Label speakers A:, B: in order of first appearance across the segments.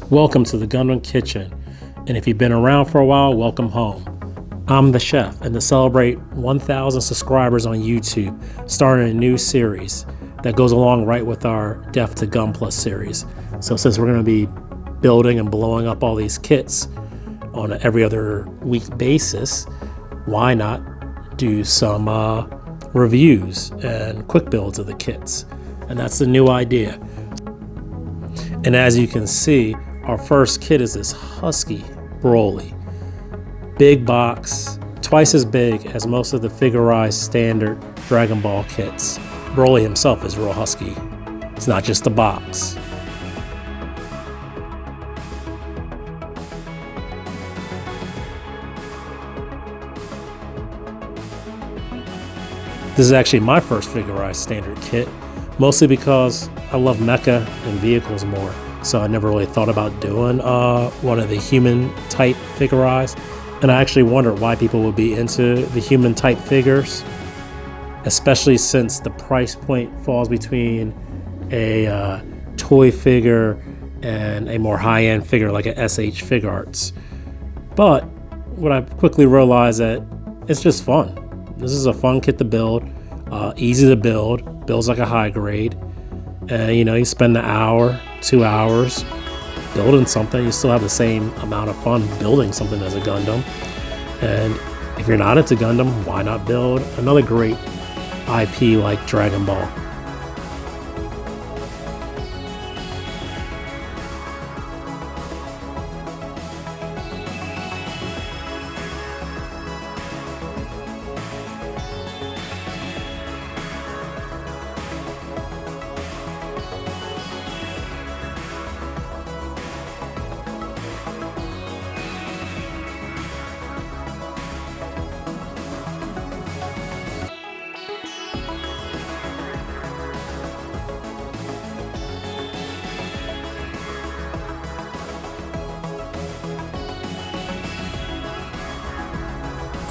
A: Welcome to the Gundam Kitchen, and if you've been around for a while, welcome home. I'm the chef, and to celebrate 1,000 subscribers on YouTube, starting a new series that goes along right with our Death to Gunpla series. So since we're going to be building and blowing up all these kits on an every other week basis, why not do some reviews and quick builds of the kits? And that's the new idea. And as you can see, our first kit is this husky Broly. Big box, twice as big as most of the Figure-riseStandard Dragon Ball kits. Broly himself is real husky. It's not just the box. This is actually my first Figure-riseStandard kit, mostly because I love mecha and vehicles more. So I never really thought about doing one of the human type Figure-rise. And I actually wonder why people would be into the human type figures, especially since the price point falls between a toy figure and a more high-end figure like a SH Figuarts. But what I quickly realized that it's just fun. This is a fun kit to build, easy to build, builds like a high grade. And you know, you spend an hour, 2 hours building something, you still have the same amount of fun building something as a Gundam. And if you're not into Gundam, why not build another great IP like Dragon Ball?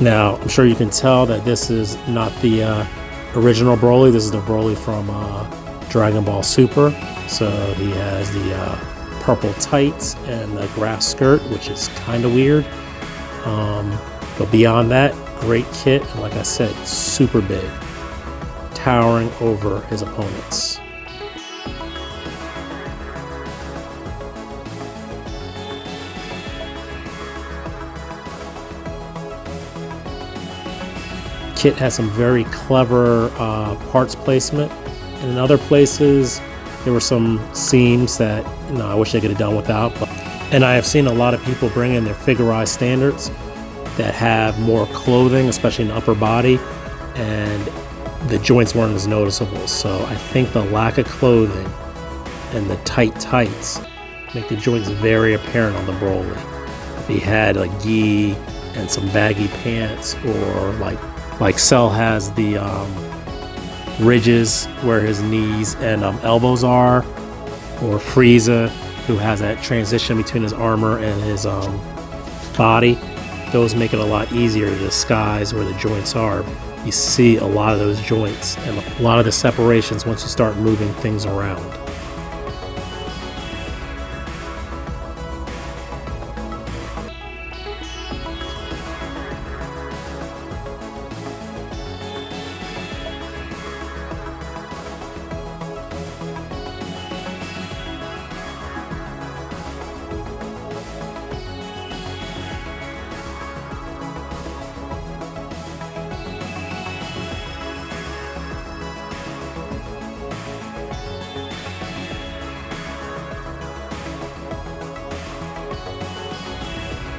A: Now, I'm sure you can tell that this is not the original Broly. This is the Broly from Dragon Ball Super. So he has the purple tights and the grass skirt, which is kind of weird. But beyond that, great kit. And like I said, super big, towering over his opponents. Kit has some very clever parts placement, and in other places there were some seams that I wish they could have done without. And I have seen a lot of people bring in their Figure-riseStandards that have more clothing, especially in the upper body, and the joints weren't as noticeable. So I think the lack of clothing and the tight tights make the joints very apparent on the Broly. If he had like gi and some baggy pants, or like Cell has the ridges where his knees and elbows are, or Frieza, who has that transition between his armor and his body. Those make it a lot easier to disguise where the joints are. You see a lot of those joints and a lot of the separations once you start moving things around.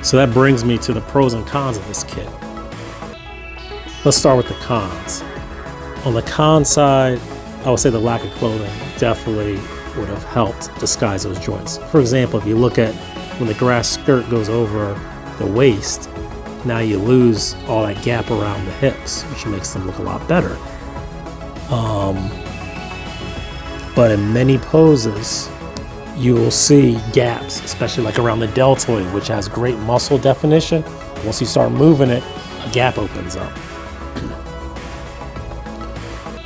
A: So that brings me to the pros and cons of this kit. Let's start with the cons. On the con side, I would say the lack of clothing definitely would have helped disguise those joints. For example, if you look at when the grass skirt goes over the waist, now you lose all that gap around the hips, which makes them look a lot better. But in many poses, you will see gaps, especially like around the deltoid, which has great muscle definition. Once you start moving it, a gap opens up.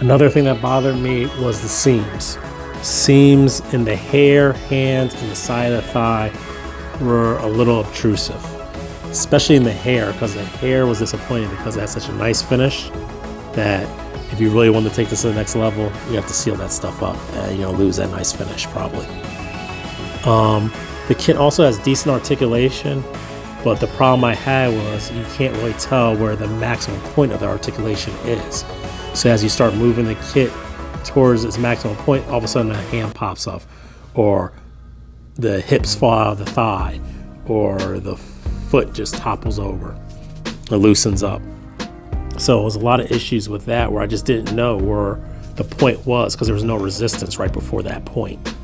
A: Another thing that bothered me was the seams. seams in the hair, hands, and the side of the thigh were a little obtrusive, especially in the hair, because the hair was disappointing because it had such a nice finish that if you really want to take this to the next level, you have to seal that stuff up and lose that nice finish probably. The kit also has decent articulation, but the problem I had was you can't really tell where the maximum point of the articulation is. So as you start moving the kit towards its maximum point, all of a sudden a hand pops off, or the hips fall out of the thigh, or the foot just topples over, it loosens up. So it was a lot of issues with that where I just didn't know where the point was because there was no resistance right before that point.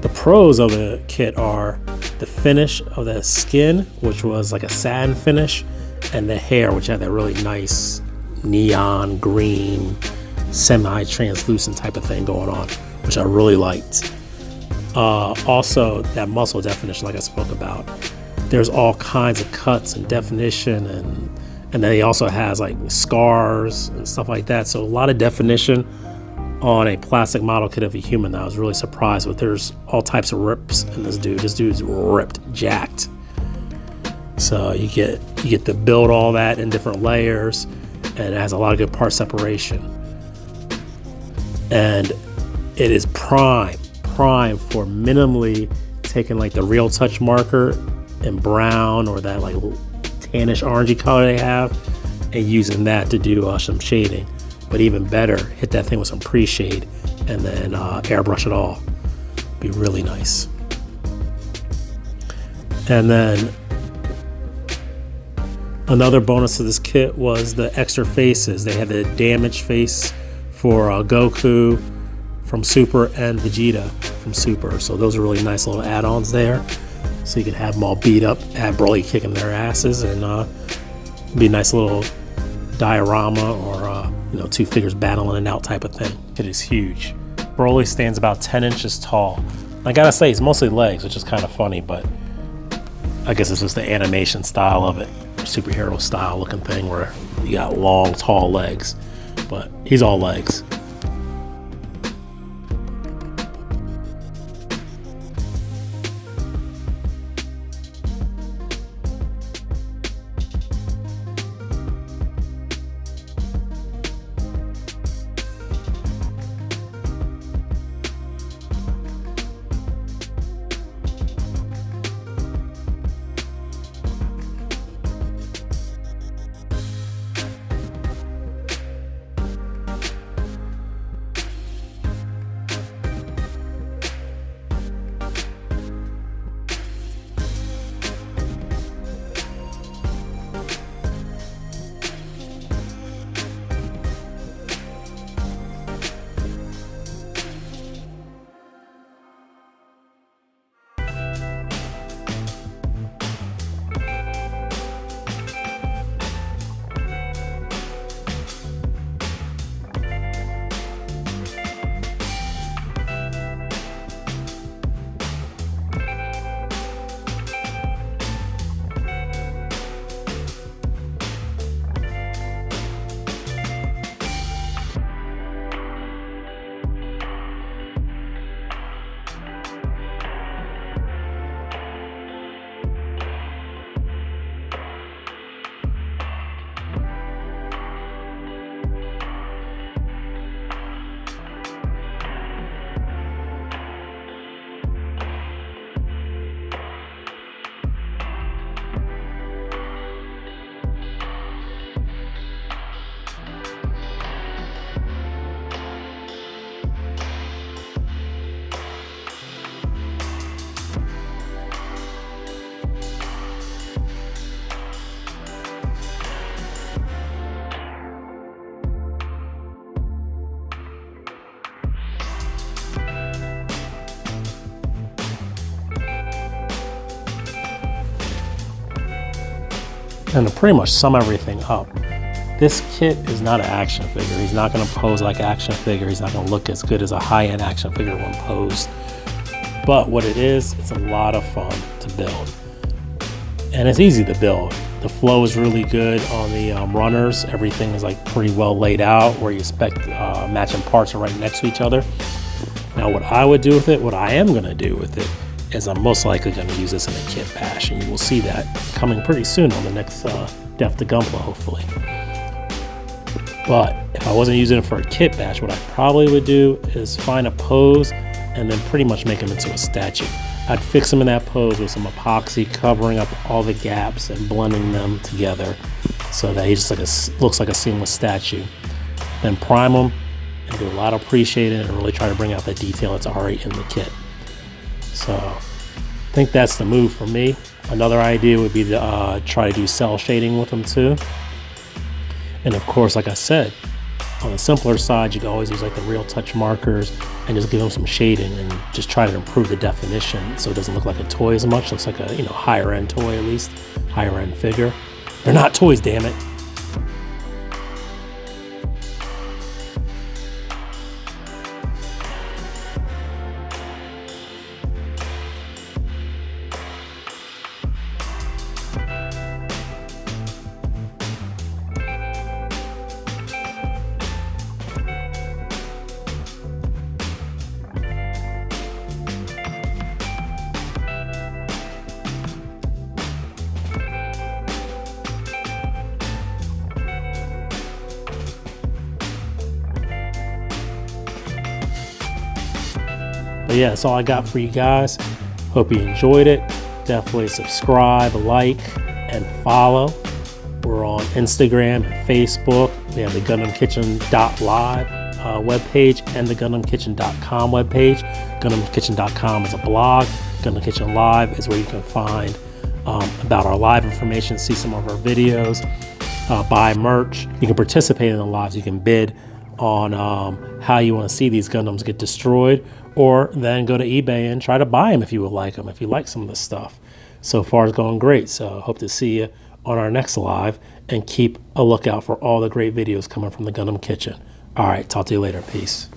A: The pros of the kit are the finish of the skin, which was like a satin finish, and the hair, which had that really nice neon green, semi-translucent type of thing going on, which I really liked. Also, that muscle definition, like I spoke about, there's all kinds of cuts and definition, and then he also has like scars and stuff like that. So a lot of definition on a plastic model kit of a human that I was really surprised with. There's all types of rips in this dude. This dude's ripped, jacked. So you get to build all that in different layers, and it has a lot of good part separation. And it is prime for minimally taking like the Real Touch marker in brown or that like tannish orangey color they have, and using that to do some shading. But even better, hit that thing with some pre-shade and then airbrush it all. Be really nice. And then another bonus to this kit was the extra faces. They had the damaged face for Goku from Super and Vegeta from Super. So those are really nice little add-ons there. So you can have them all beat up, have Broly kicking their asses, and be a nice little diorama or two figures battling it out type of thing. It is huge. Broly stands about 10 inches tall. I gotta say, he's mostly legs, which is kind of funny, but I guess it's just the animation style of it, superhero style looking thing where you got long, tall legs, but he's all legs. And to pretty much sum everything up, this kit is not an action figure. He's not going to pose like an action figure. He's not going to look as good as a high-end action figure when posed. But what it is, it's a lot of fun to build. And it's easy to build. The flow is really good on the runners. Everything is like pretty well laid out where you expect matching parts are right next to each other. Now what I would do with it, what I am going to do with it, is I'm most likely going to use this in a kit bash, and you will see that coming pretty soon on the next Death to Gunpla, hopefully. But if I wasn't using it for a kit bash, what I probably would do is find a pose and then pretty much make him into a statue. I'd fix him in that pose with some epoxy, covering up all the gaps and blending them together so that he just looks like a seamless statue. Then prime him and do a lot of pre-shading and really try to bring out the detail that's already in the kit. So I think that's the move for me. Another idea would be to try to do cell shading with them too. And of course, like I said, on the simpler side, you can always use like the real touch markers and just give them some shading and just try to improve the definition so it doesn't look like a toy as much. It looks like a, you know, higher end toy, at least higher end figure. They're not toys, damn it. But yeah, that's all I got for you guys. Hope you enjoyed it. Definitely subscribe, like, and follow. We're on Instagram and Facebook. We have the GundamKitchen.live webpage and the GundamKitchen.com webpage. GundamKitchen.com is a blog. Gundam Kitchen Live is where you can find about our live information, see some of our videos, buy merch. You can participate in the lives. You can bid on how you want to see these Gundams get destroyed, or then go to eBay and try to buy them if you would like them, if you like some of the stuff. So far it's going great, so hope to see you on our next live, and keep a lookout for all the great videos coming from the Gundam Kitchen. All right, talk to you later. Peace.